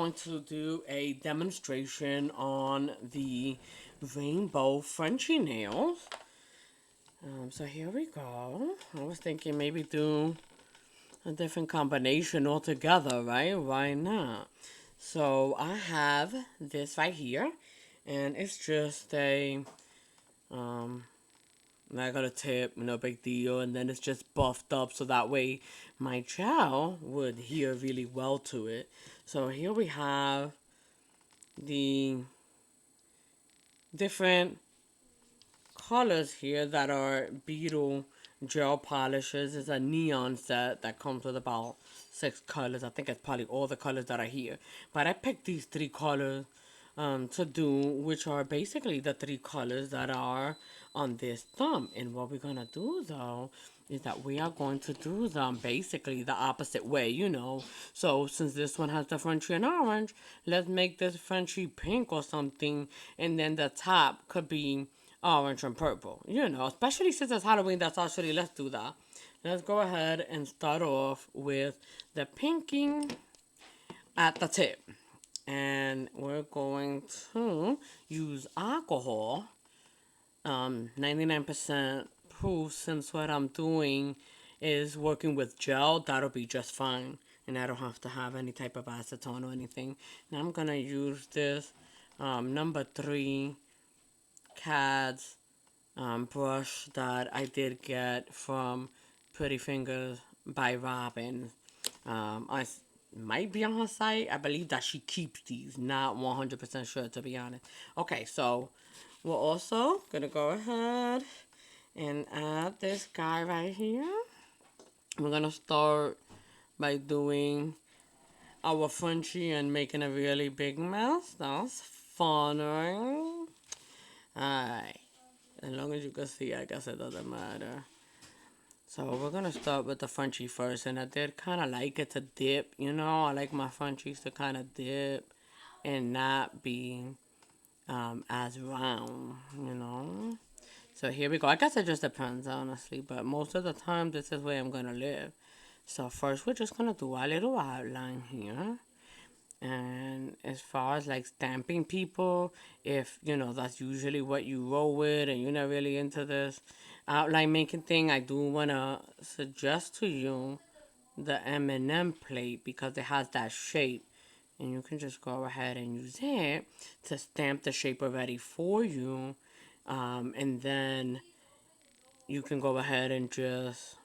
going to do a demonstration on the rainbow Frenchie nails. So here we go. I was thinking maybe do a different combination altogether, right? Why not? So I have this right here, and it's just a regular tip, no big deal, and then it's just buffed up so that way my gel would adhere really well to it. So here we have the different colors here that are beetle gel polishes. It's a neon set that comes with about 6 colors. I think it's probably all the colors that are here. But I picked these 3 colors to do, which are basically the 3 colors that are on this thumb. And what we're going to do, though, is that we are going to do them basically the opposite way, you know. So since this one has the Frenchie and orange, let's make this Frenchie pink or something. And then the top could be orange and purple, you know, especially since it's Halloween. That's actually, let's do that. Let's go ahead and start off with the pinking at the tip. And we're going to use alcohol, 99% proof, since what I'm doing is working with gel. That'll be just fine. And I don't have to have any type of acetone or anything. And I'm going to use this number 3 CAD's brush that I did get from Pretty Fingers by Robin. I might be on her site. I believe that she keeps these. Not 100% sure, to be honest. Okay, so we're also gonna go ahead and add this guy right here. We're gonna start by doing our Frenchie and making a really big mess. That's fun, right? Alright. As long as you can see, I guess it doesn't matter. So we're gonna start with the Frenchie first, and I did kind of like it to dip, you know. I like my Frenchies to kind of dip and not be as round, you know. So here we go. I guess it just depends, honestly, but most of the time this is where I'm gonna live. So first we're just gonna do our little outline here. And as far as like stamping people, if you know that's usually what you roll with and you're not really into this outline making thing, I do want to suggest to you the M&M plate because it has that shape. And you can just go ahead and use it to stamp the shape already for you. And then you can go ahead and just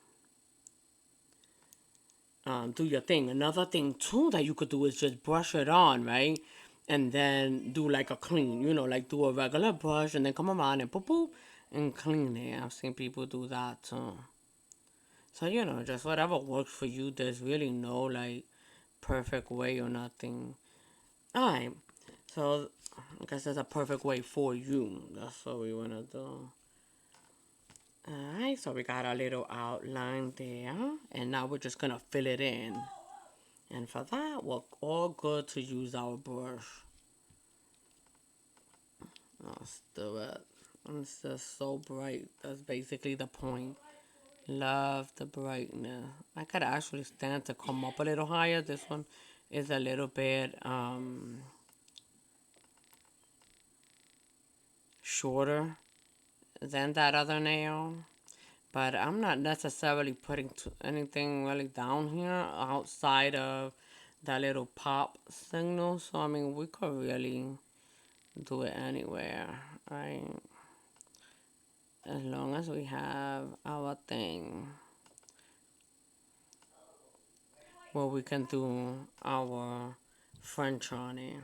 do your thing. Another thing too that you could do is just brush it on, right? And then do like a clean, you know, like do a regular brush and then come around and boop boop and clean it. I've seen people do that too. So, you know, just whatever works for you. There's really no like perfect way or nothing. Alright. So I guess there's a perfect way for you. That's what we wanna do. Alright, so we got our little outline there. And now we're just gonna fill it in. And for that, we're all good to use our brush. Let's do it. It's just so bright. That's basically the point. Love the brightness. I could actually stand to come up a little higher. This one is a little bit shorter than that other nail. But I'm not necessarily putting anything really down here outside of that little pop signal. So, I mean, we could really do it anywhere, right? As long as we have our thing where we can do our French on it.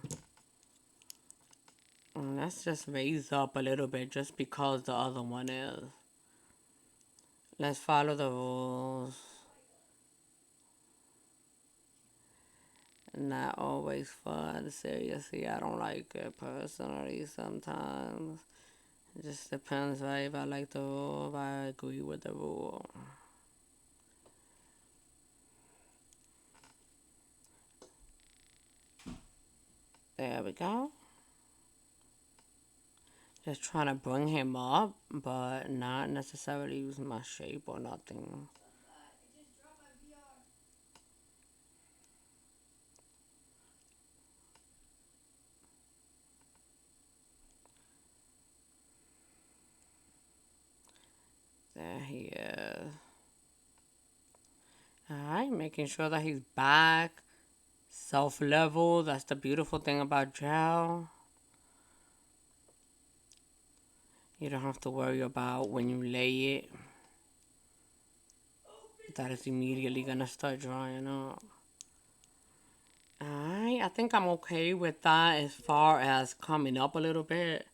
And let's just raise up a little bit just because the other one is. Let's follow the rules. Not always fun. Seriously, I don't like it personally sometimes. It just depends, right? If I like the rule, if I agree with the rule. There we go. Just trying to bring him up, but not necessarily using my shape or nothing. There he is. Alright, making sure that he's back. Self-level. That's the beautiful thing about gel. You don't have to worry about when you lay it that it's immediately gonna start drying up. Alright, I think I'm okay with that as far as coming up a little bit.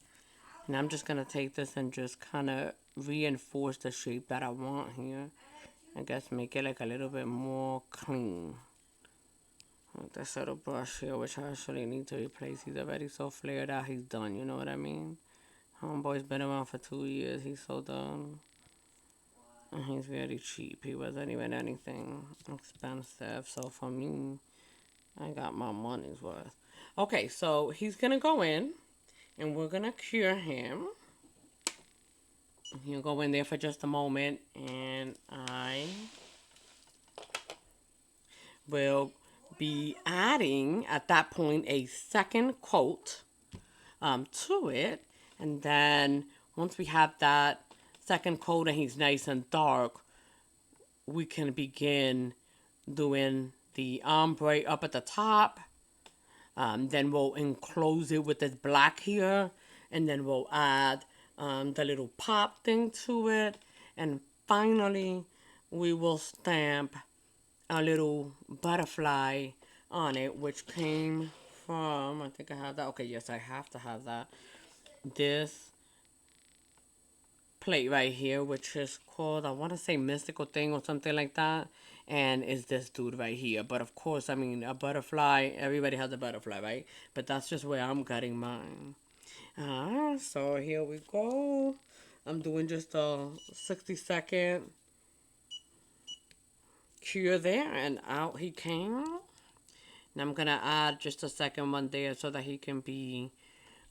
And I'm just gonna take this and just kind of reinforce the shape that I want here. I guess make it like a little bit more clean. With this little brush here, which I actually need to replace. He's already so flared out, he's done, you know what I mean? Homeboy's been around for 2 years, he's so done. And he's very cheap. He wasn't even anything expensive. So for me, I got my money's worth. Okay, so he's gonna go in and we're gonna cure him. He'll go in there for just a moment and I will be adding at that point a second coat to it. And then once we have that second coat and he's nice and dark, we can begin doing the ombre up at the top. Then we'll enclose it with this black here. And then we'll add the little pop thing to it. And finally, we will stamp a little butterfly on it, which came from, I think I have that. Okay, yes, I have to have that. This plate right here, which is called, I want to say Mystical Thing or something like that. And it's this dude right here. But of course, I mean, a butterfly, everybody has a butterfly, right? But that's just where I'm cutting mine. So here we go. I'm doing just a 60-second cure there, and out he came. And I'm going to add just a second one there so that he can be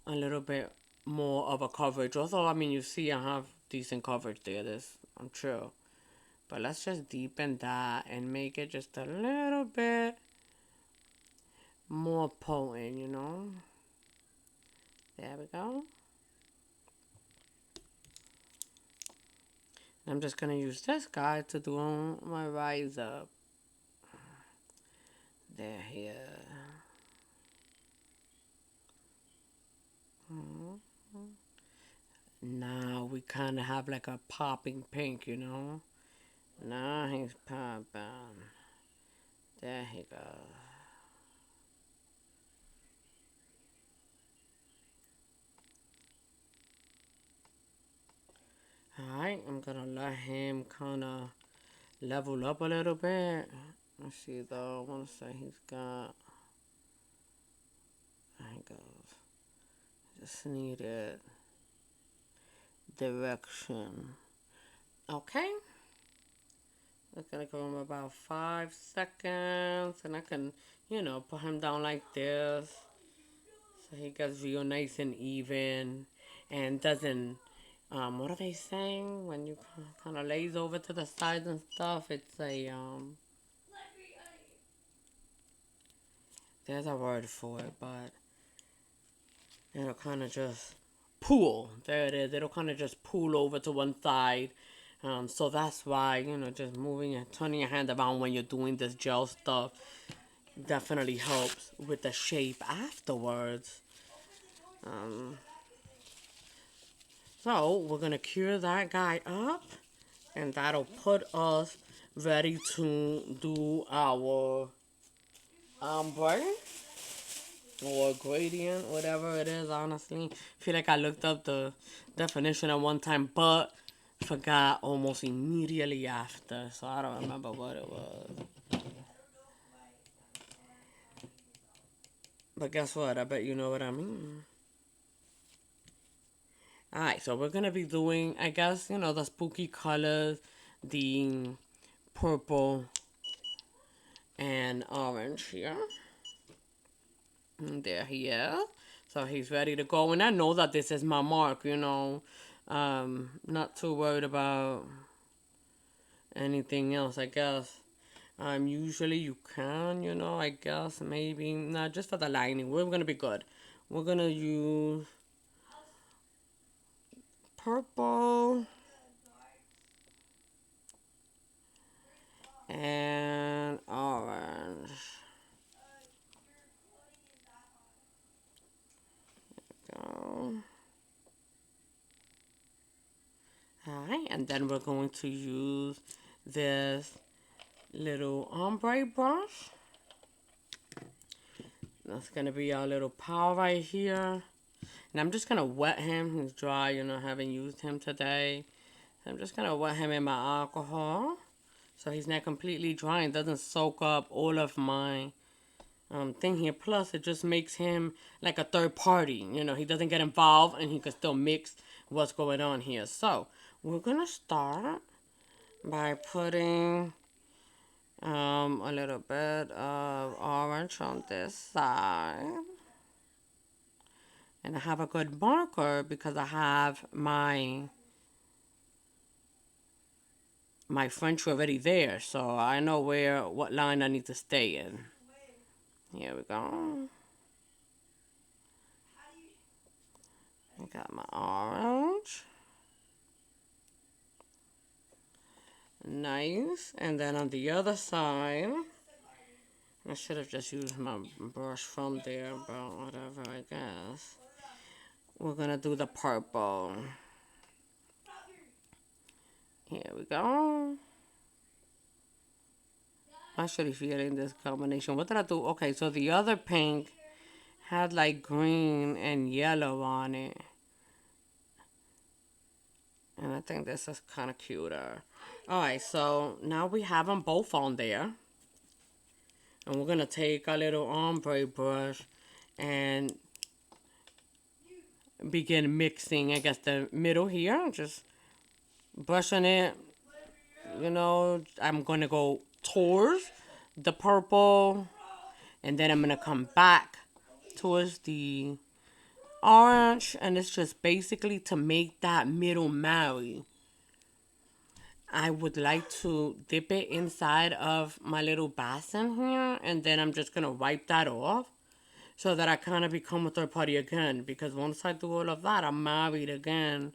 a little bit more of a coverage. Although, I mean, you see I have decent coverage there, this, I'm sure. But let's just deepen that and make it just a little bit more potent, you know. There we go. I'm just going to use this guy to do my rise up. There he is. Now we kind of have like a popping pink, you know. Now he's popping. There he goes. Alright, I'm gonna let him kind of level up a little bit. Let's see though, I want to say he's got, there he goes. Just needed direction. Okay. It's gonna go in about 5 seconds, and I can, you know, put him down like this. So he gets real nice and even and doesn't, what are they saying? When you kind of lays over to the sides and stuff, it's a, there's a word for it, but it'll kind of just pool. There it is. It'll kind of just pool over to one side. So that's why, you know, just moving and turning your hand around when you're doing this gel stuff definitely helps with the shape afterwards. So we're going to cure that guy up, and that'll put us ready to do our ombre or gradient, whatever it is, honestly. I feel like I looked up the definition at one time, but forgot almost immediately after, so I don't remember what it was. But guess what? I bet you know what I mean. Alright, so we're going to be doing, I guess, you know, the spooky colors, the purple and orange here. And there he is. So he's ready to go. And I know that this is my mark, you know. Not too worried about anything else, I guess. Usually you can, you know, I guess, maybe. Not just for the lining. We're going to be good. We're going to use purple and orange. Go. Alright, and then we're going to use this little ombre brush. That's going to be our little pal right here. And I'm just going to wet him. He's dry, you know, I haven't used him today. I'm just going to wet him in my alcohol. So he's not completely dry and doesn't soak up all of my thing here. Plus, it just makes him like a third party. You know, he doesn't get involved and he can still mix what's going on here. So, we're going to start by putting a little bit of orange on this side. And I have a good marker because I have my French already there. So I know what line I need to stay in. Here we go. I got my orange. Nice. And then on the other side, I should have just used my brush from there, but whatever, I guess. We're going to do the purple. Here we go. Actually feeling this combination. What did I do? Okay, so the other pink had like green and yellow on it. And I think this is kind of cuter. Alright, so now we have them both on there. And we're going to take a little ombre brush and begin mixing, I guess, the middle here. Just brushing it. You know, I'm going to go towards the purple. And then I'm going to come back towards the orange. And it's just basically to make that middle marry. I would like to dip it inside of my little basin here. And then I'm just going to wipe that off. So that I kind of become a third party again. Because once I do all of that, I'm married again.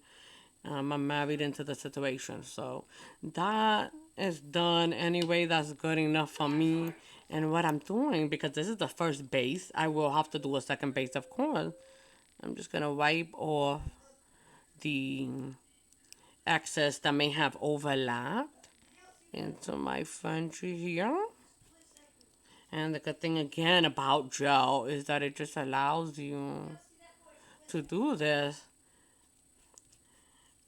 I'm married into the situation. So that is done anyway. That's good enough for me. And what I'm doing, because this is the first base, I will have to do a second base, of course. I'm just going to wipe off the excess that may have overlapped into my Frenchie here. And the good thing again about gel is that it just allows you to do this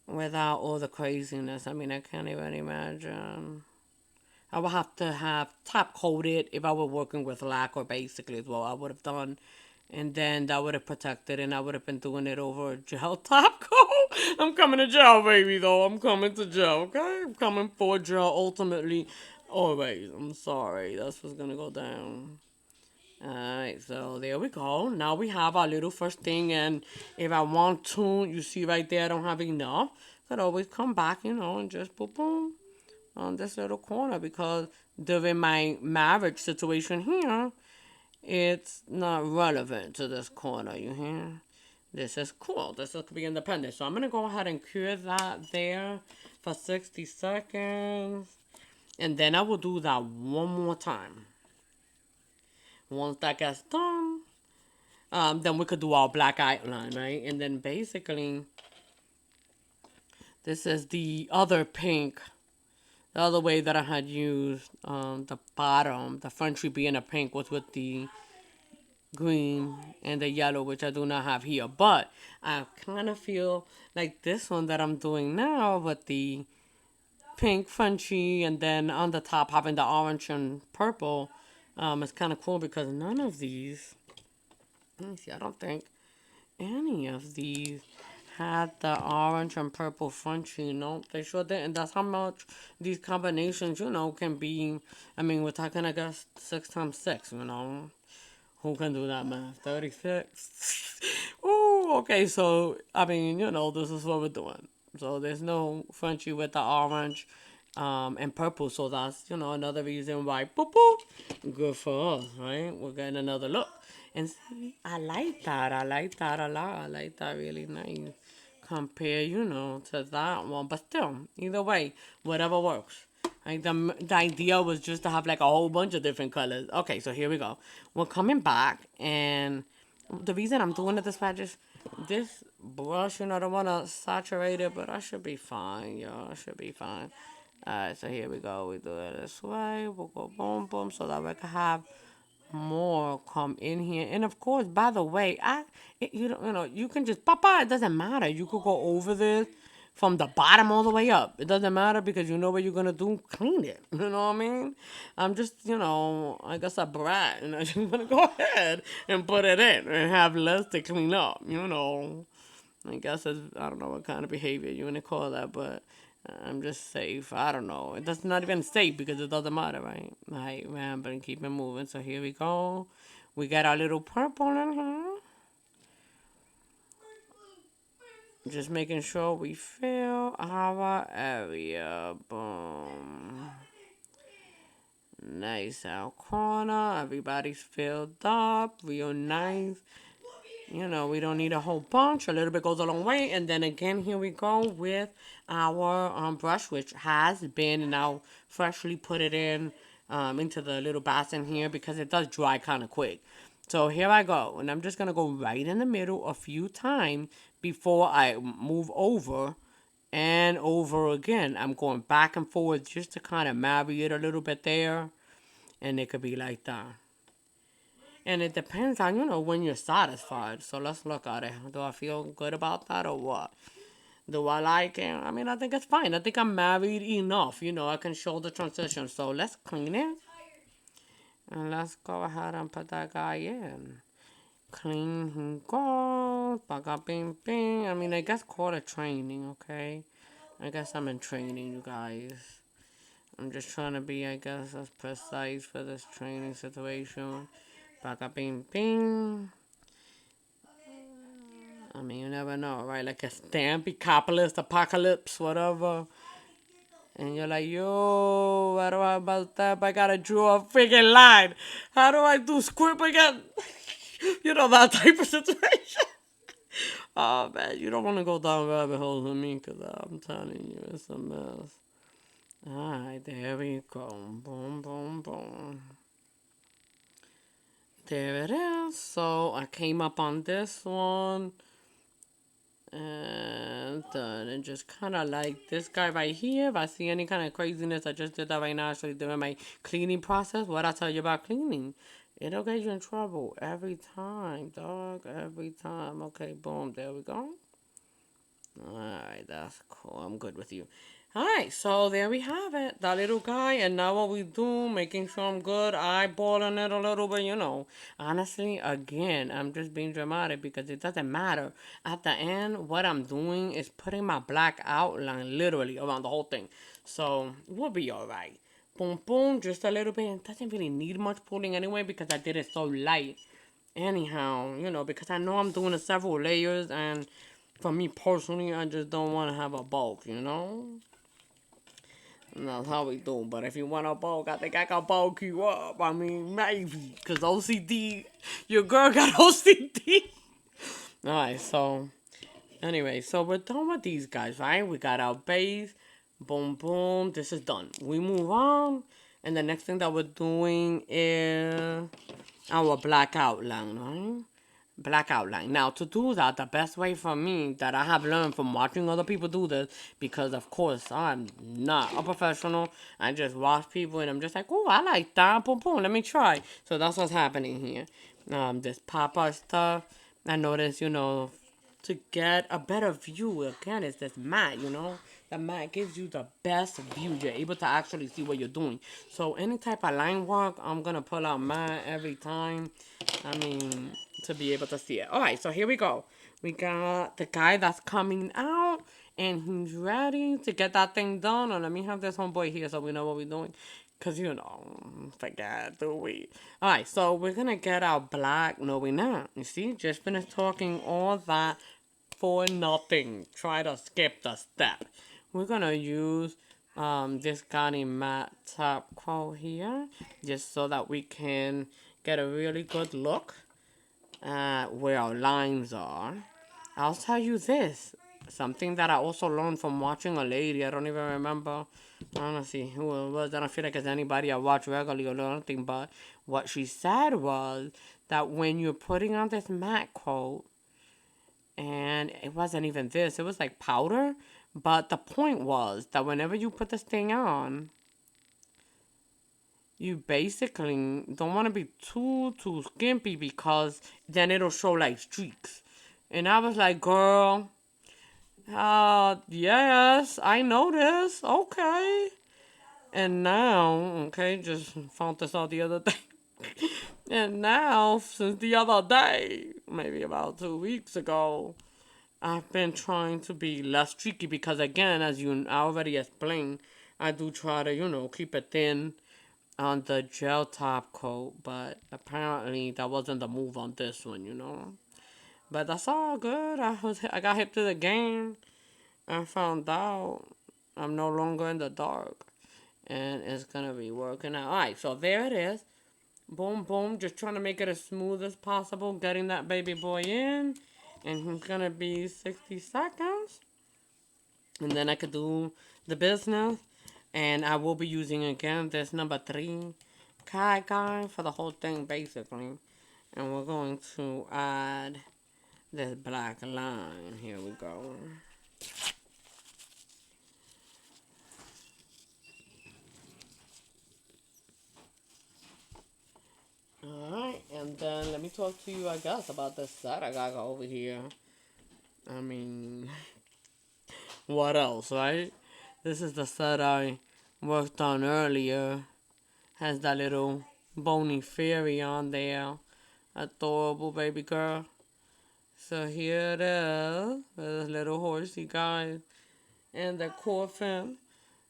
without all the craziness. I mean, I can't even imagine. I would have to have top coated if I were working with lacquer basically is what I would have done. And then that would have protected and I would have been doing it over a gel top coat. I'm coming to gel, baby, though. I'm coming to gel, okay? I'm coming for gel ultimately. Always. I'm sorry. That's what's going to go down. Alright, so there we go. Now we have our little first thing, and if I want to, you see right there, I don't have enough. I could always come back, you know, and just boom, boom on this little corner because during my marriage situation here, it's not relevant to this corner, you hear? This is cool. This is to be independent. So I'm going to go ahead and cure that there for 60 seconds. And then I will do that one more time. Once that gets done, then we could do our black outline, right? And then basically, this is the other pink. The other way that I had used the bottom, the Frenchie being a pink, was with the green and the yellow, which I do not have here. But I kind of feel like this one that I'm doing now with the pink Frenchie and then on the top having the orange and purple is kind of cool because none of these, let me see, I don't think any of these had the orange and purple Frenchie, you know. They sure did. And that's how much these combinations, you know, can be. I mean, we're talking, I guess, 6 times 6, you know. Who can do that math? 36? Ooh, okay, so, I mean, you know, this is what we're doing. So there's no Frenchie with the orange and purple. So that's, you know, another reason why, boop, boop, good for us, right? We're getting another look. And see, I like that. I like that a lot. I like that really nice. Compare, you know, to that one. But still, either way, whatever works. Like the idea was just to have like a whole bunch of different colors. Okay, so here we go. We're coming back, and the reason I'm doing it this way, just this brush, I don't want to saturate it, but I should be fine, y'all. I should be fine. Alright, so here we go. We do it this way. We'll go boom, boom, so that we can have more come in here. And of course, by the way, you can just papa. It doesn't matter. You could go over this from the bottom all the way up. It doesn't matter because you know what you're gonna do. Clean it. You know what I mean? I'm just, I guess a brat, and I just wanna go ahead and put it in and have less to clean up. I guess I don't know what kind of behavior you wanna call that, but I'm just safe. I don't know. It does not even safe because it doesn't matter, right? Right, man, but keep it moving. So here we go. We got our little purple in here. Just making sure we fill our area. Boom. Nice out corner. Everybody's filled up. Real nice. We don't need a whole bunch. A little bit goes a long way. And then again, here we go with our brush, which has been now freshly put it in into the little basin here because it does dry kind of quick. So here I go. And I'm just going to go right in the middle a few times before I move over and over again. I'm going back and forth just to kind of marry it a little bit there. And it could be like that. And it depends on, when you're satisfied. So let's look at it. Do I feel good about that or what? Do I like it? I mean, I think it's fine. I think I'm married enough. I can show the transition. So let's clean it. And let's go ahead and put that guy in. Clean and go. Baga bing bing. I mean, I guess call it training, okay? I guess I'm in training, you guys. I'm just trying to be, I guess, as precise for this training situation. Baga bing bing. I mean, you never know, right? Like a stampy, apocalypse, whatever. And you're like, yo, how do I about that? I gotta draw a freaking line. How do I do script again? That type of situation. Oh, man, you don't want to go down rabbit holes with me because I'm telling you, it's a mess. Alright, there we go. Boom, boom, boom. There it is. So I came up on this one. And done. And just kind of like this guy right here. If I see any kind of craziness, I just did that right now. Actually doing my cleaning process. What I tell you about cleaning. It'll get you in trouble every time, dog. Every time. Okay, boom. There we go. Alright, that's cool. I'm good with you. Alright, so there we have it. That little guy. And now what we do, making sure I'm good, eyeballing it a little bit, Honestly, again, I'm just being dramatic because it doesn't matter. At the end, what I'm doing is putting my black outline literally around the whole thing. So, we'll be alright. Boom, boom, just a little bit. It doesn't really need much pulling anyway because I did it so light. Anyhow, because I know I'm doing several layers and for me personally, I just don't want to have a bulk. And that's how we do. But if you want a bulk, I think I can bulk you up. I mean, maybe. Because OCD, your girl got OCD. Alright, so, anyway, so we're done with these guys, right? We got our base. Boom, boom. This is done. We move on. And the next thing that we're doing is our black outline, right? Black outline. Now, to do that, the best way for me that I have learned from watching other people do this, because of course I'm not a professional. I just watch people and I'm just like, oh, I like that. Boom, boom. Let me try. So that's what's happening here. This pop-up stuff. I noticed, to get a better view, again, it's this mat. The mat gives you the best view. You're able to actually see what you're doing. So any type of line work, I'm going to pull out mat every time. I mean, to be able to see it. Alright, so here we go. We got the guy that's coming out. And he's ready to get that thing done. And let me have this homeboy here so we know what we're doing. Because, forget, do we? Alright, so we're going to get our black. No, we're not. You see, just finished talking all that for nothing. Try to skip the step. We're going to use this Ghani matte top coat here. Just so that we can get a really good look at where our lines are. I'll tell you this. Something that I also learned from watching a lady. I don't even remember. I don't see who it was. I don't feel like it's anybody I watch regularly or anything. But what she said was that when you're putting on this matte coat, and it wasn't even this, it was like powder. But the point was that whenever you put this thing on, you basically don't want to be too skimpy because then it'll show like streaks. And I was like, girl, yes, I know this. Okay. And now, okay, just found this out the other day. And now, since the other day, maybe about 2 weeks ago, I've been trying to be less streaky because, again, as you I already explained, I do try to, keep it thin on the gel top coat, but apparently that wasn't the move on this one. But that's all good. I got hip to the game. I found out I'm no longer in the dark, and it's gonna be working out. All right, so there it is. Boom, boom. Just trying to make it as smooth as possible, getting that baby boy in, and he's gonna be 60 seconds, and then I could do the business. And I will be using again this number 3 guy for the whole thing basically. And we're going to add this black line. Here we go. Alright, and then let me talk to you, I guess, about this set I got over here. I mean, what else, right? This is the set I worked on earlier. Has that little bony fairy on there. Adorable baby girl. So here it is. This little horsey guy. And the coffin.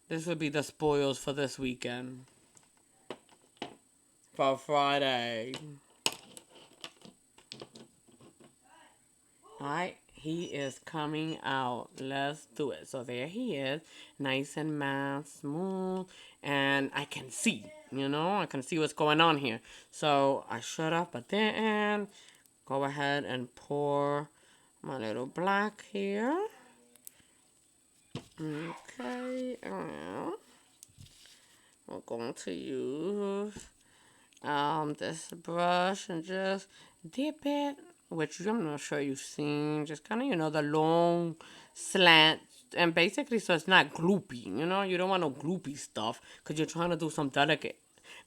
This would be the spoils for this weekend. For Friday. Alright, he is coming out. Let's do it. So there he is. Nice and matte, smooth. And I can see, I can see what's going on here. So I shut up at the end. Go ahead and pour my little black here. Okay, and we're going to use this brush and just dip it, which I'm not sure you've seen, just kind of, the long slant, and basically so it's not gloopy, you don't want no gloopy stuff, because you're trying to do some delicate,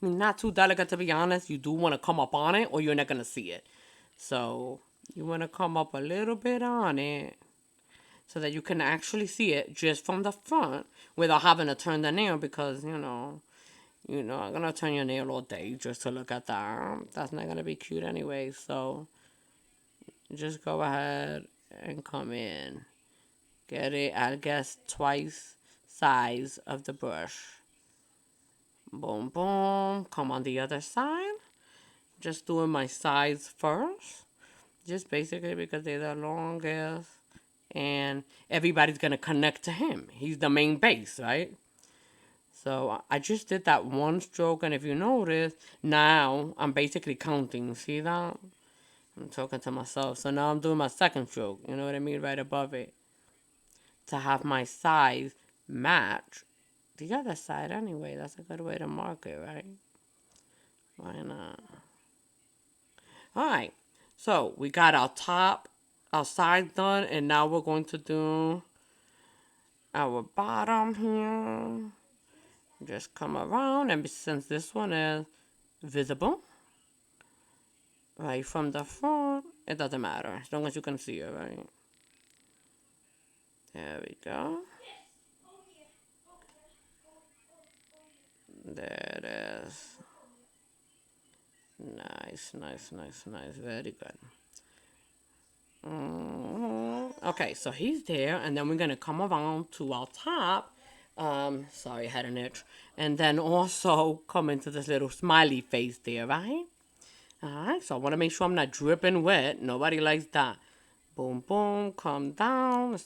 I mean, not too delicate to be honest, you do want to come up on it, or you're not going to see it, so you want to come up a little bit on it, so that you can actually see it just from the front, without having to turn the nail, because, I'm going to turn your nail all day just to look at that. That's not going to be cute anyway. So just go ahead and come in. Get it, I guess, twice size of the brush. Boom, boom. Come on the other side. Just doing my sides first. Just basically because they're the longest. And everybody's going to connect to him. He's the main base, right? So I just did that one stroke, and if you notice, now I'm basically counting. See that? I'm talking to myself. So now I'm doing my second stroke, you know what I mean, right above it. To have my size match the other side anyway. That's a good way to mark it, right? Why not? Alright, so we got our top, our side done, and now we're going to do our bottom here. Just come around, and since this one is visible right from the front, it doesn't matter as long as you can see it, right? There we go. There it is. Nice, nice, nice, nice. Very good. Okay, so he's there, and then we're gonna come around to our top. Sorry, I had an itch. And then also come into this little smiley face there, right? Alright, so I want to make sure I'm not dripping wet. Nobody likes that. Boom, boom, come down.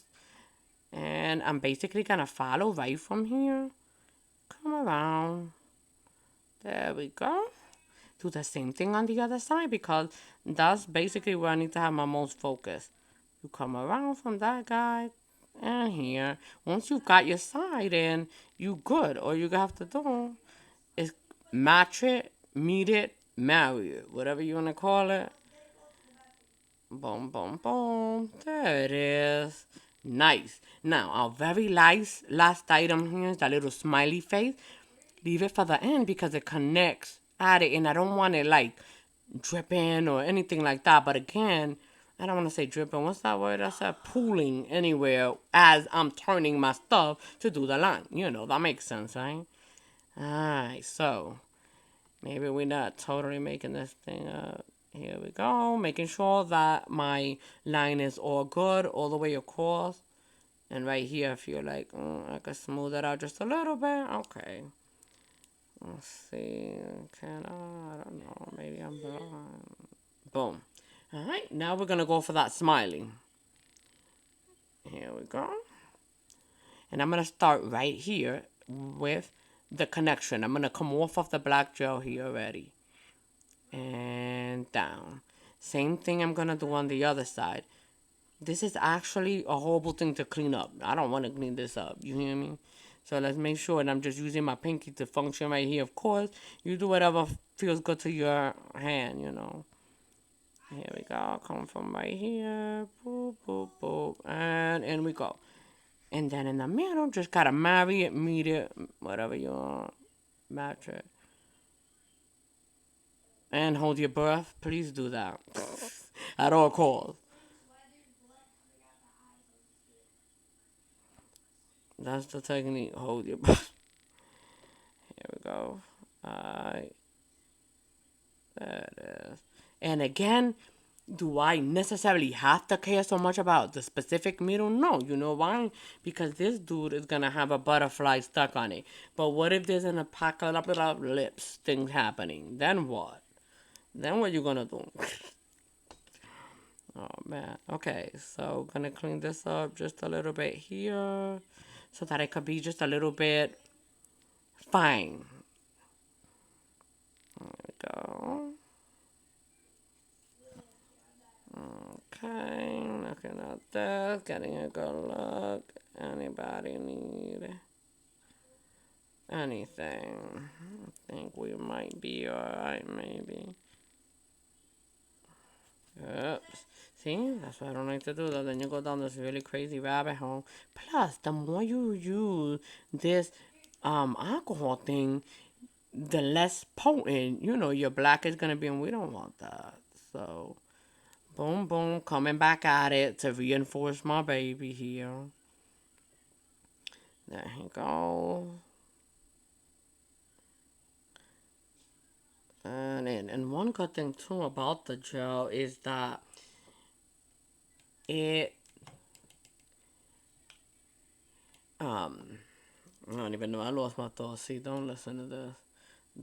And I'm basically going to follow right from here. Come around. There we go. Do the same thing on the other side because that's basically where I need to have my most focus. You come around from that guy. And here. Once you've got your side in, you good. All you have to do is match it, meet it, marry it. Whatever you want to call it. Boom, boom, boom. There it is. Nice. Now, our very last item here is that little smiley face. Leave it for the end because it connects at it, and I don't want it like dripping or anything like that. But again, I don't want to say dripping. What's that word? I said pooling anywhere as I'm turning my stuff to do the line. You know, that makes sense, right? Alright, so maybe we're not totally making this thing up. Here we go. Making sure that my line is all good all the way across. And right here, I feel like I could smooth it out just a little bit. Okay. Let's see. Can I don't know. Maybe I'm blind. Boom. Alright, now we're going to go for that smiley. Here we go. And I'm going to start right here with the connection. I'm going to come off of the black gel here already. And down. Same thing I'm going to do on the other side. This is actually a horrible thing to clean up. I don't want to clean this up. You hear me? So let's make sure, and I'm just using my pinky to function right here. Of course, you do whatever feels good to your hand, you know. Here we go. Come from right here. Boop, boop, boop. And in we go. And then in the middle, just gotta marry it, meet it, whatever you want. Match it. And hold your breath. Please do that. At all costs. That's the technique. Hold your breath. Here we go. Alright. There it is. And again, do I necessarily have to care so much about the specific middle? No. You know why? Because this dude is going to have a butterfly stuck on it. But what if there's an apocalypse of lips thing happening? Then what? Then what you going to do? Oh, man. Okay, so going to clean this up just a little bit here so that it could be just a little bit fine. There we go. Okay, looking at this, getting a good look. Anybody need anything? I think we might be alright, maybe. Oops. See, that's what I don't like to do, though. Then you go down this really crazy rabbit hole. Plus, the more you use this alcohol thing, the less potent, you know, your black is gonna be, and we don't want that. So, boom, boom, coming back at it to reinforce my baby here. There you go. And one good thing too about the gel is that it I don't even know. I lost my thoughts. See, don't listen to this.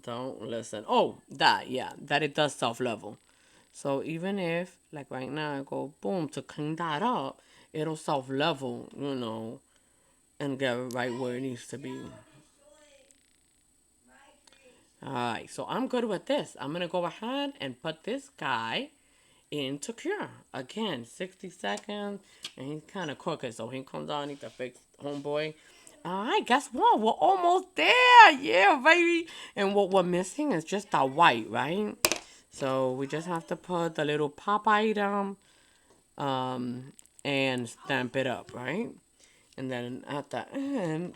Don't listen. Oh, that it does self level. So even if, like right now, I go boom to clean that up, it'll self level, you know, and get it right where it needs to be. Alright, so I'm good with this. I'm gonna go ahead and put this guy into cure. Again, 60 seconds, and he's kind of crooked, so he comes out, I need to fix homeboy. Alright, guess what? We're almost there. Yeah, baby. And what we're missing is just the white, right? So we just have to put the little pop item and stamp it up, right? And then at the end,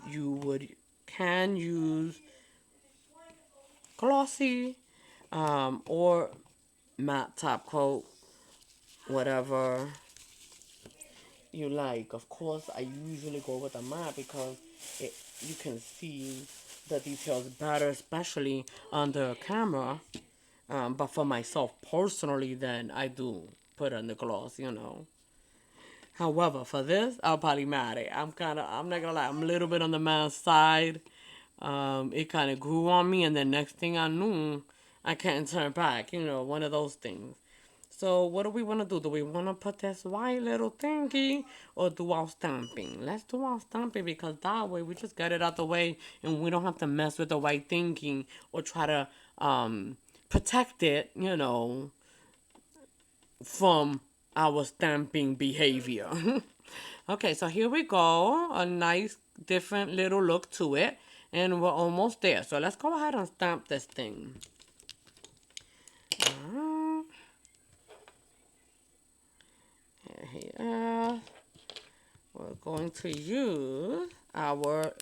can use glossy or matte top coat, whatever you like. Of course, I usually go with a matte because you can see the details better, especially on the camera. But for myself personally, then I do put on the gloss, you know. However, for this, I'll probably matte it. I'm not gonna lie, I'm a little bit on the matte side. It kind of grew on me, and then next thing I knew, I can't turn back. You know, one of those things. So what do we want to do? Do we want to put this white little thingy or do our stamping? Let's do our stamping because that way we just get it out the way and we don't have to mess with the white thinking or try to protect it, you know, from our stamping behavior. Okay, so here we go. A nice different little look to it. And we're almost there. So let's go ahead and stamp this thing. Uh, here. We're going to use our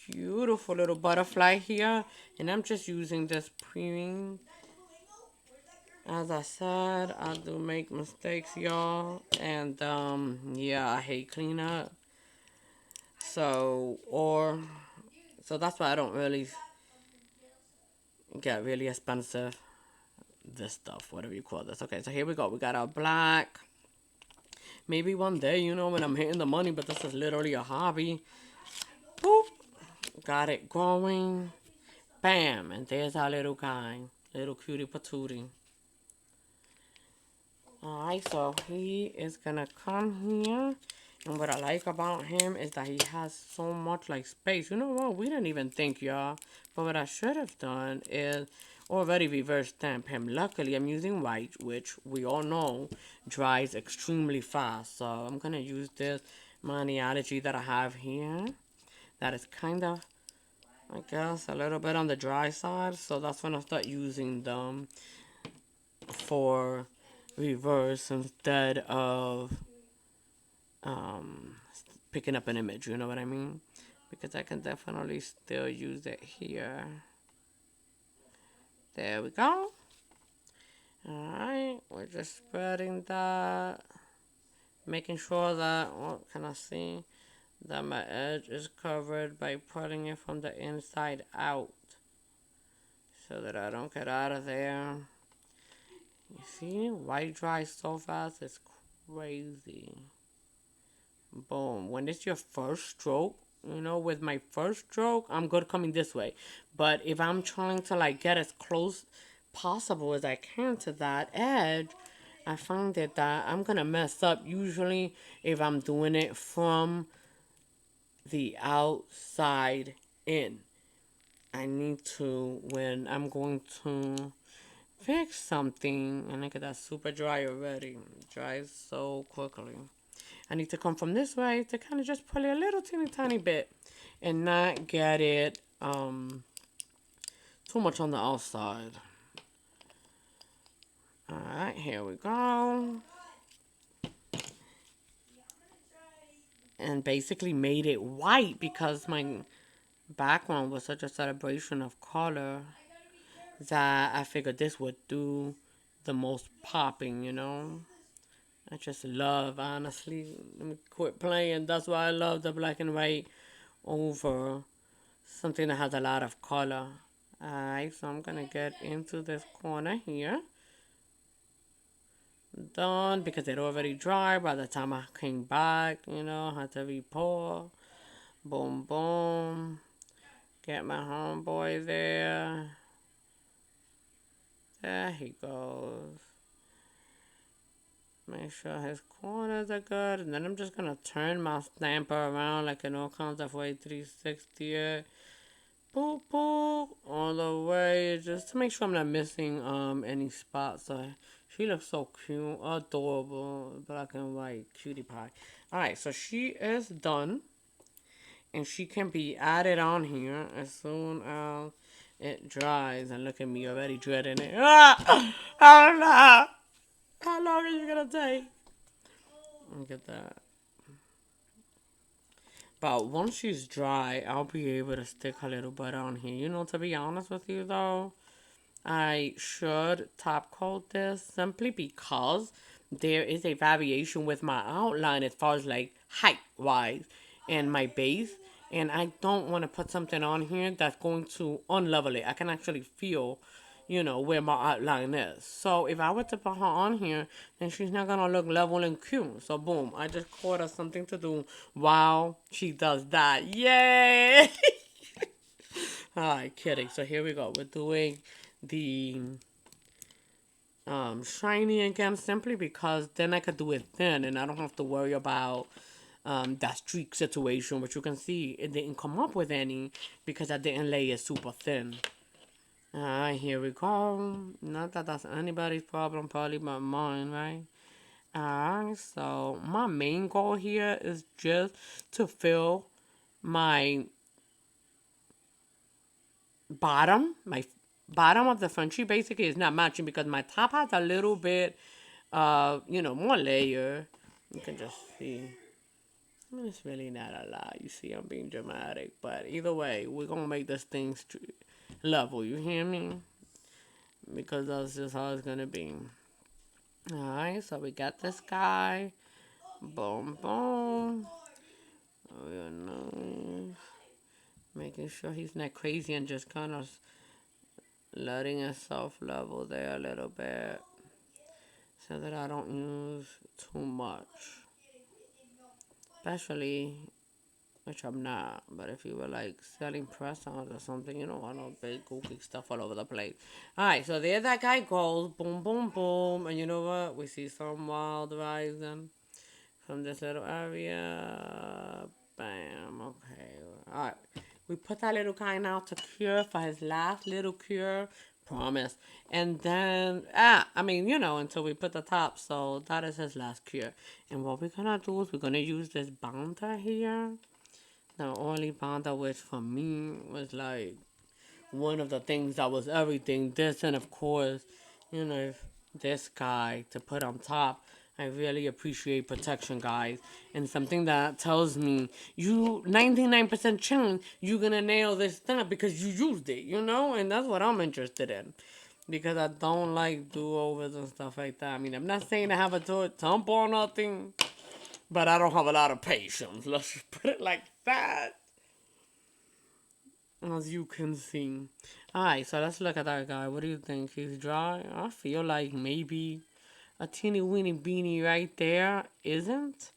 beautiful little butterfly here. And I'm just using this premium. As I said, I do make mistakes, y'all. And yeah, I hate cleanup. So that's why I don't really get really expensive this stuff, whatever you call this. Okay, so here we go. We got our black. Maybe one day, when I'm hitting the money, but this is literally a hobby. Boop. Got it going. Bam. And there's our little guy. Little cutie patootie. Alright, so he is gonna come here. And what I like about him is that he has so much like space. You know what? We didn't even think, y'all. But what I should have done is already reverse stamp him. Luckily, I'm using white, which we all know dries extremely fast. So I'm gonna use this maniology that I have here. That is kind of, I guess, a little bit on the dry side. So that's when I start using them for reverse instead of um, picking up an image, you know what I mean? Because I can definitely still use it here. There we go. Alright, we're just spreading that. Making sure that, what can I see? That my edge is covered by putting it from the inside out. So that I don't get out of there. You see, white dries so fast, it's crazy. Boom. When it's your first stroke, with my first stroke, I'm good coming this way. But if I'm trying to like get as close possible as I can to that edge, I find that I'm gonna mess up usually if I'm doing it from the outside in. I need to, when I'm going to fix something, and look at that, super dry already. It dries so quickly. I need to come from this way to kind of just pull it a little teeny tiny bit and not get it too much on the outside. Alright, here we go. And basically made it white because my background was such a celebration of color that I figured this would do the most popping. I just love, honestly. Let me quit playing. That's why I love the black and white over something that has a lot of color. Alright, so I'm gonna get into this corner here. Done because it already dried by the time I came back, had to re-pour. Boom, boom. Get my homeboy there. There he goes. Make sure his corners are good. And then I'm just gonna turn my stamper around like in all kinds of way, 360 it. Boop, boop, all the way, just to make sure I'm not missing any spots. So she looks so cute, adorable, black and white, cutie pie. Alright, so she is done. And she can be added on here as soon as it dries. And look at me already dreading it. Ah! I don't know. How long is it gonna take? Look at that. But once she's dry, I'll be able to stick a little butter on here. To be honest with you though, I should top coat this simply because there is a variation with my outline as far as like height wise and my base. And I don't want to put something on here that's going to unlevel it. I can actually feel, where my outline is. So if I were to put her on here, then she's not going to look level and cute. So boom, I just caught her something to do while she does that. Yay! Alright, kidding. So here we go. We're doing the shiny again simply because then I could do it thin and I don't have to worry about that streak situation, which you can see it didn't come up with any because I didn't lay it super thin. Alright, here we go. Not that that's anybody's problem, probably but mine, right? Alright, so my main goal here is just to fill my my bottom of the Frenchie basically is not matching because my top has a little bit, more layer. You can just see. I mean, it's really not a lot. You see, I'm being dramatic, but either way, we're gonna make this thing level. You hear me? Because that's just how it's gonna be. All right, so we got this guy. Boom, boom. Oh, making sure he's not crazy and just kind of letting himself level there a little bit so that I don't use too much. Especially, which I'm not, but if you were like selling press-ons or something, I know big goofy stuff all over the place. Alright, so there that guy goes, boom, boom, boom, and you know what? We see some wild rising from this little area. Bam, okay. Alright, we put that little guy now to cure for his last little cure. Promise. And then, until we put the top. So that is his last cure. And what we're gonna do is we're gonna use this bounder here. The only bounder, which for me was like one of the things that was everything. This and of course, you know, this guy to put on top. I really appreciate protection, guys. And something that tells me you 99% chance you're gonna nail this thing because you used it, and that's what I'm interested in. Because I don't like do overs and stuff like that. I mean, I'm not saying I have a thump or nothing, but I don't have a lot of patience. Let's just put it like that. As you can see. Alright, so let's look at that guy. What do you think? He's dry? I feel like maybe a teeny weeny beanie right there isn't.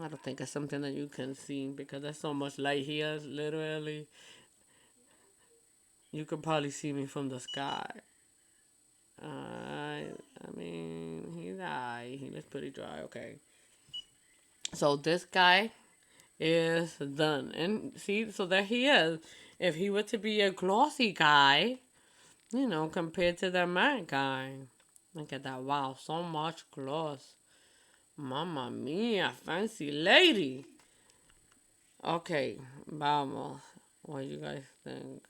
I don't think it's something that you can see because there's so much light here. Literally, you could probably see me from the sky. I mean, he looks pretty dry. Okay. So this guy is done. And see, so there he is. If he were to be a glossy guy, compared to the matte guy. Look at that. Wow, so much gloss. Mamma mia, fancy lady. Okay, vamos. What do you guys think?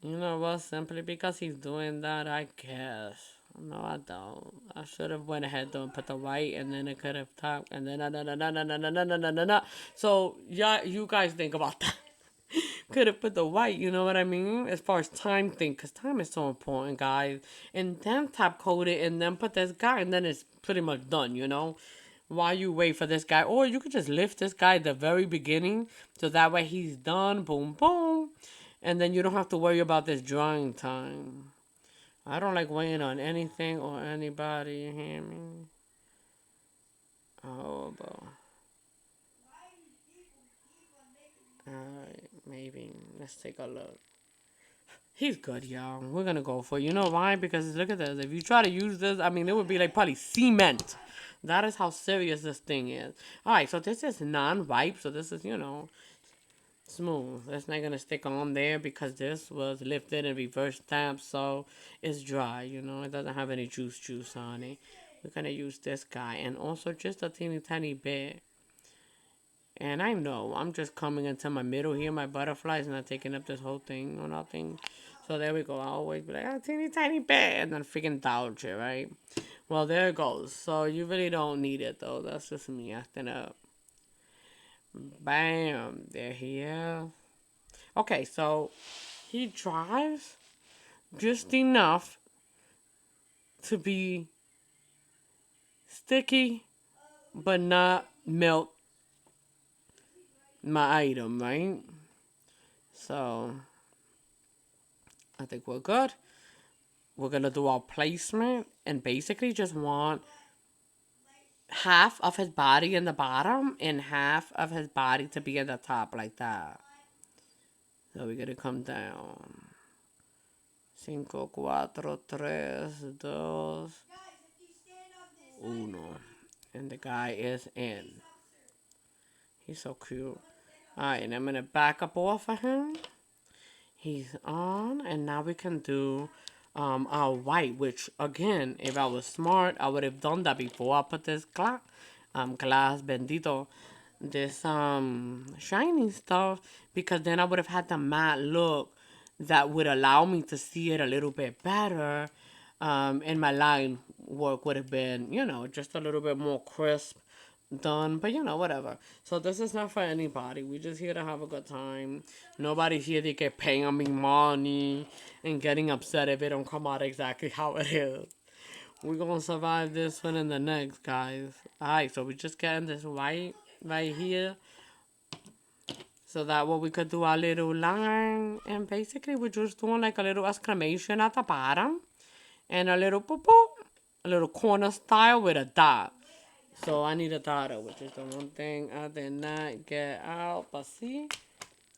You know what? Simply because he's doing that, I guess. No, I don't. I should have went ahead though and put the white, and then it could have talked, and then no. So yeah, you guys think about that. Could have put the white, you know what I mean? As far as time thing, because time is so important, guys. And then top coat it, and then put this guy, and then it's pretty much done. While you wait for this guy, or you could just lift this guy at the very beginning, so that way he's done. Boom, boom. And then you don't have to worry about this drying time. I don't like waiting on anything or anybody, you hear me? Oh, boy. Alright, maybe. Let's take a look. He's good, y'all. We're gonna go for it. You know why? Because look at this. If you try to use this, I mean, it would be like probably cement. That is how serious this thing is. Alright, so this is non-wipe. So this is, smooth. That's not gonna stick on there because this was lifted and reverse tapped, so it's dry. It doesn't have any juice on it. We're gonna use this guy and also just a teeny tiny bit. And I know I'm just coming into my middle here. My butterfly is not taking up this whole thing or nothing. So there we go. I always be like, a teeny tiny bit, and then freaking doubt it, right? Well, there it goes. So you really don't need it though. That's just me acting up. Bam. There he is. Okay, so he dries just enough to be sticky, but not melt my item, right? So I think we're good. We're gonna do our placement and basically just want half of his body in the bottom and half of his body to be in the top like that. So we're gonna come down. 5, 4, 3, 2, 1. And the guy is in. He's so cute. Alright, and I'm gonna back up off of him. He's on, and now we can do white, which again, if I was smart, I would have done that before I put this glass bendito, this shiny stuff, because then I would have had the matte look that would allow me to see it a little bit better, and my line work would have been, just a little bit more crisp done, but whatever. So this is not for anybody. We just here to have a good time. Nobody's here to get paying me money and getting upset if it don't come out exactly how it is. We're gonna survive this one and the next, guys. Alright, so we just getting this white right here, so that way we could do our little line, and basically we're just doing like a little exclamation at the bottom and a little boop boop, a little corner style with a dot. So I need a dot, which is the one thing I did not get out. But see,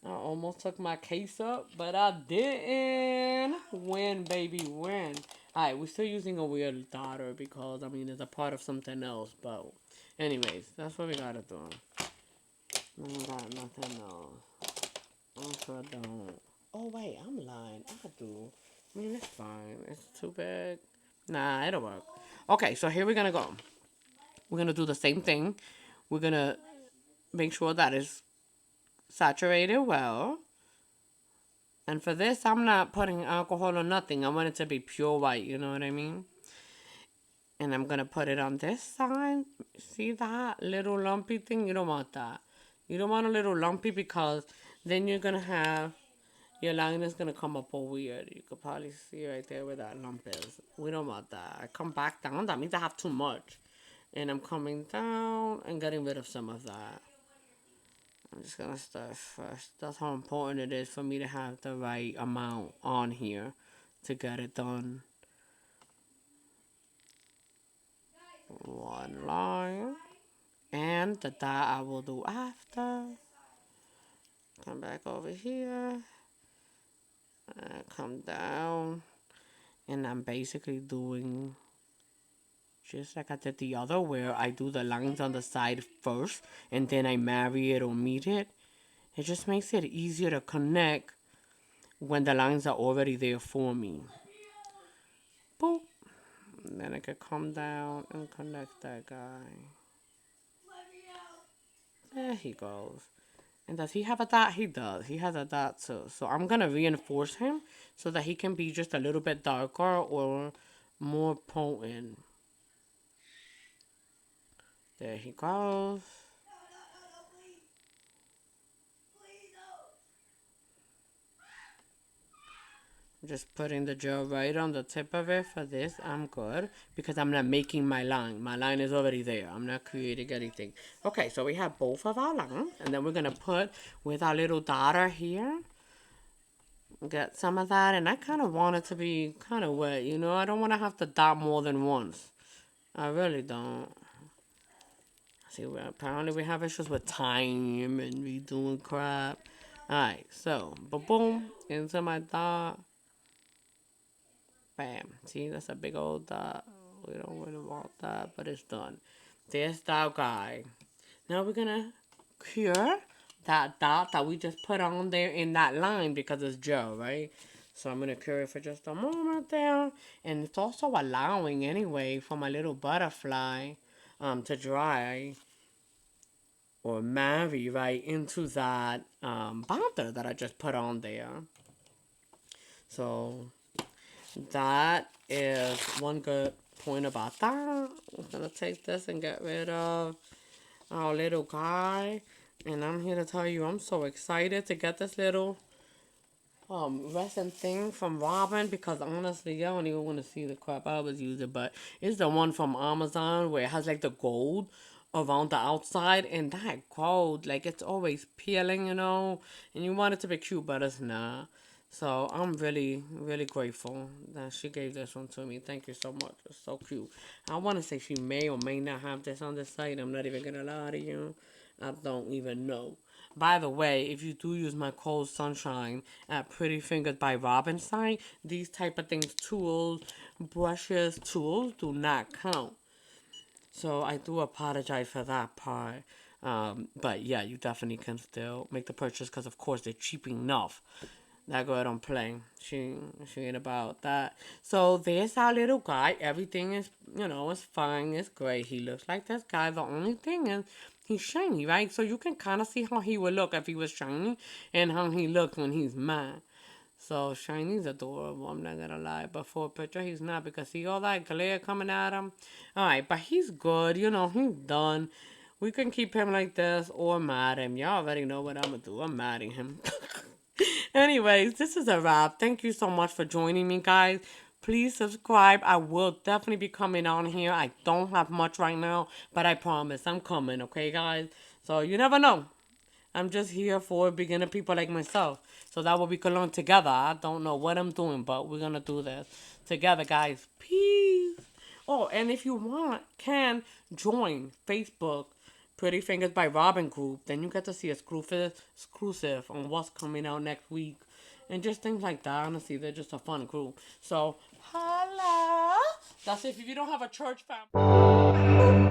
I almost took my case up, but I didn't. Win, baby, win. Alright, we're still using a weird daughter because, I mean, it's a part of something else. But anyways, that's what we gotta do. We don't got nothing else. I sure don't. Oh, wait, I'm lying. I do. I mean, it's fine. It's too big. Nah, it'll work. Okay, so here we're gonna go. We're gonna do the same thing. We're gonna make sure that it's saturated well. And for this, I'm not putting alcohol or nothing. I want it to be pure white, you know what I mean? And I'm gonna put it on this side. See that little lumpy thing? You don't want that. You don't want a little lumpy because then you're gonna have, your line is gonna come up all weird. You could probably see right there where that lump is. We don't want that. I come back down. That means I have too much. And I'm coming down and getting rid of some of that. I'm just gonna start first. That's how important it is for me to have the right amount on here to get it done. One line. And the dot I will do after. Come back over here. Come down. And I'm basically doing just like I did the other, where I do the lines on the side first and then I marry it or meet it. It just makes it easier to connect when the lines are already there for me. Boop. And then I could come down and connect that guy. There he goes. And does he have a dot? He does. He has a dot too. So I'm going to reinforce him so that he can be just a little bit darker or more potent. There he goes. Just putting the gel right on the tip of it for this. I'm good because I'm not making my line. My line is already there. I'm not creating anything. Okay, so we have both of our lines. And then we're going to put with our little daughter here. Get some of that. And I kind of want it to be kind of wet. You know, I don't want to have to dot more than once. I really don't. See, apparently we have issues with time and redoing crap. Alright, so, boom, into my dot. Bam. See, that's a big old dot. We don't really want that, but it's done. There's that guy. Now we're gonna cure that dot that we just put on there in that line because it's gel, right? So I'm gonna cure it for just a moment there. And it's also allowing anyway for my little butterfly to dry or marry right into that bonder that I just put on there. So that is one good point about that. I'm gonna take this and get rid of our little guy. And I'm here to tell you I'm so excited to get this little resin thing from Robin, because honestly I don't even want to see the crap I was using, but it's the one from Amazon where it has like the gold around the outside, and that gold, like, it's always peeling, and you want it to be cute, but it's not. So I'm really, really grateful that she gave this one to me. Thank you so much. It's so cute. I want to say she may or may not have this on the site. I'm not even going to lie to you. I don't even know. By the way, if you do use my code Sunshine at Pretty Fingers by Robin site, these type of things, tools, brushes, tools, do not count. So I do apologize for that part. But yeah, you definitely can still make the purchase because, of course, they're cheap enough That girl don't play. She ain't about that. So there's our little guy. Everything is, it's fine. It's great. He looks like this guy. The only thing is he's shiny, right? So you can kind of see how he would look if he was shiny and how he looks when he's mad. So Shiny's adorable, I'm not gonna lie. But for a picture, he's not because see all that glare coming at him. Alright, but he's good, he's done. We can keep him like this or mad him. Y'all already know what I'm gonna do. I'm madding him. Anyways, this is a wrap. Thank you so much for joining me, guys. Please subscribe. I will definitely be coming on here. I don't have much right now, but I promise I'm coming, okay, guys? So you never know. I'm just here for beginner people like myself. So that way we can learn together. I don't know what I'm doing, but we're going to do this together, guys. Peace. Oh, and if you want, can join Facebook Pretty Fingers by Robin group. Then you get to see exclusive on what's coming out next week. And just things like that. Honestly, they're just a fun group. So, holla. That's if you don't have a church family.